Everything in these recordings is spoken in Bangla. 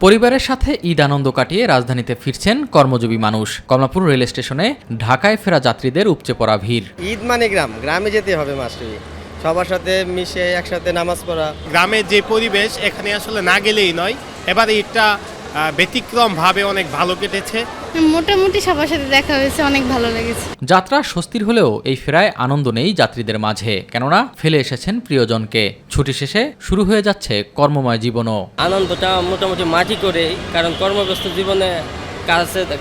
পরিবারের সাথে ঈদ আনন্দ কাটিয়ে রাজধানীতে ফিরছেন কর্মজীবী মানুষ। কমলাপুর রেল স্টেশনে ঢাকায় ফেরা যাত্রীদের উপচে পড়া ভিড়। ঈদ মানে গ্রামে যেতে হবে মাস্টারি, সবার সাথে মিশে একসাথে নামাজ পড়া। গ্রামের যে পরিবেশ এখানে আসলে না গেলেই নয়। এবারে ঈদটা ব্যতিক্রমভাবে অনেক ভালো কেটেছে। মোটামুটি সবার সাথে দেখা হয়েছে, অনেক ভালো লেগেছে। যাত্রা স্বস্তির হলেও এই ফেরায় আনন্দ নেই যাত্রীদের মাঝে, কেননা ফেলে এসেছেন প্রিয়জনকে। ছুটি শেষে শুরু হয়ে যাচ্ছে কর্মময় জীবনও। আনন্দটা মোটামুটি মাটি করে, কারণ কর্মব্যস্ত জীবনে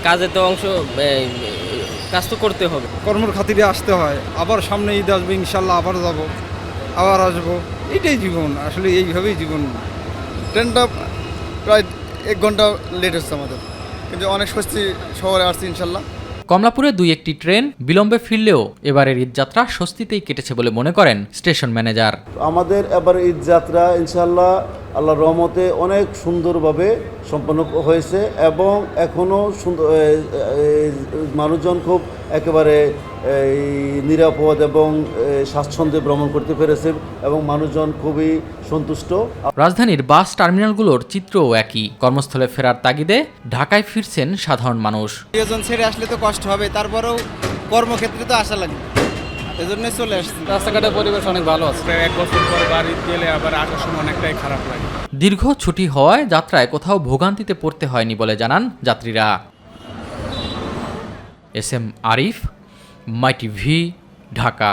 কাজে তো কাজ তো করতে হবে। কর্মের খাতিরে আসতে হয়, আবার সামনে ঈদ আসবে, ইনশাল্লাহ আবার যাব, আবার আসবো। এটাই জীবন, আসলে এইভাবেই জীবন। ট্রেনটা প্রায় 1 ঘন্টা লেট হচ্ছে আমাদের, কিন্তু অনেক স্বস্তি শহরে আসছি ইনশাল্লাহ। কমলাপুরে 2-1টি ট্রেন বিলম্বে ফিরলেও এবারের ঈদযাত্রা স্বস্তিতেই কেটেছে বলে মনে করেন স্টেশন ম্যানেজার। আমাদের এবার ঈদ যাত্রা ইনশাল্লাহ আল্লাহর রহমতে অনেক সুন্দরভাবে সম্পন্ন হয়েছে এবং এখনও মানুষজন খুব একেবারে নিরাপদ এবং স্বাচ্ছন্দ্যে ভ্রমণ করতে পেরেছে এবং মানুষজন খুবই সন্তুষ্ট। রাজধানীর বাস টার্মিনালগুলোর চিত্রও একই। কর্মস্থলে ফেরার তাগিদে ঢাকায় ফিরছেন সাধারণ মানুষ। প্রিয়জন ছেড়ে আসলে তো কষ্ট হবে, তারপরেও কর্মক্ষেত্রে তো আসা লাগবে, এজন্যই চলে আসছি। রাস্তাঘাটের পরিবেশ অনেক ভালো আছে। 1 বছর পর বাড়ি গেলে আবার আসার সময় অনেকটাই খারাপ লাগে। দীর্ঘ ছুটি হওয়ায় যাত্রায় কোথাও ভোগান্তিতে পড়তে হয়নি বলে জানান যাত্রীরা। এস এম আরিফ, মাই টিভি, ঢাকা।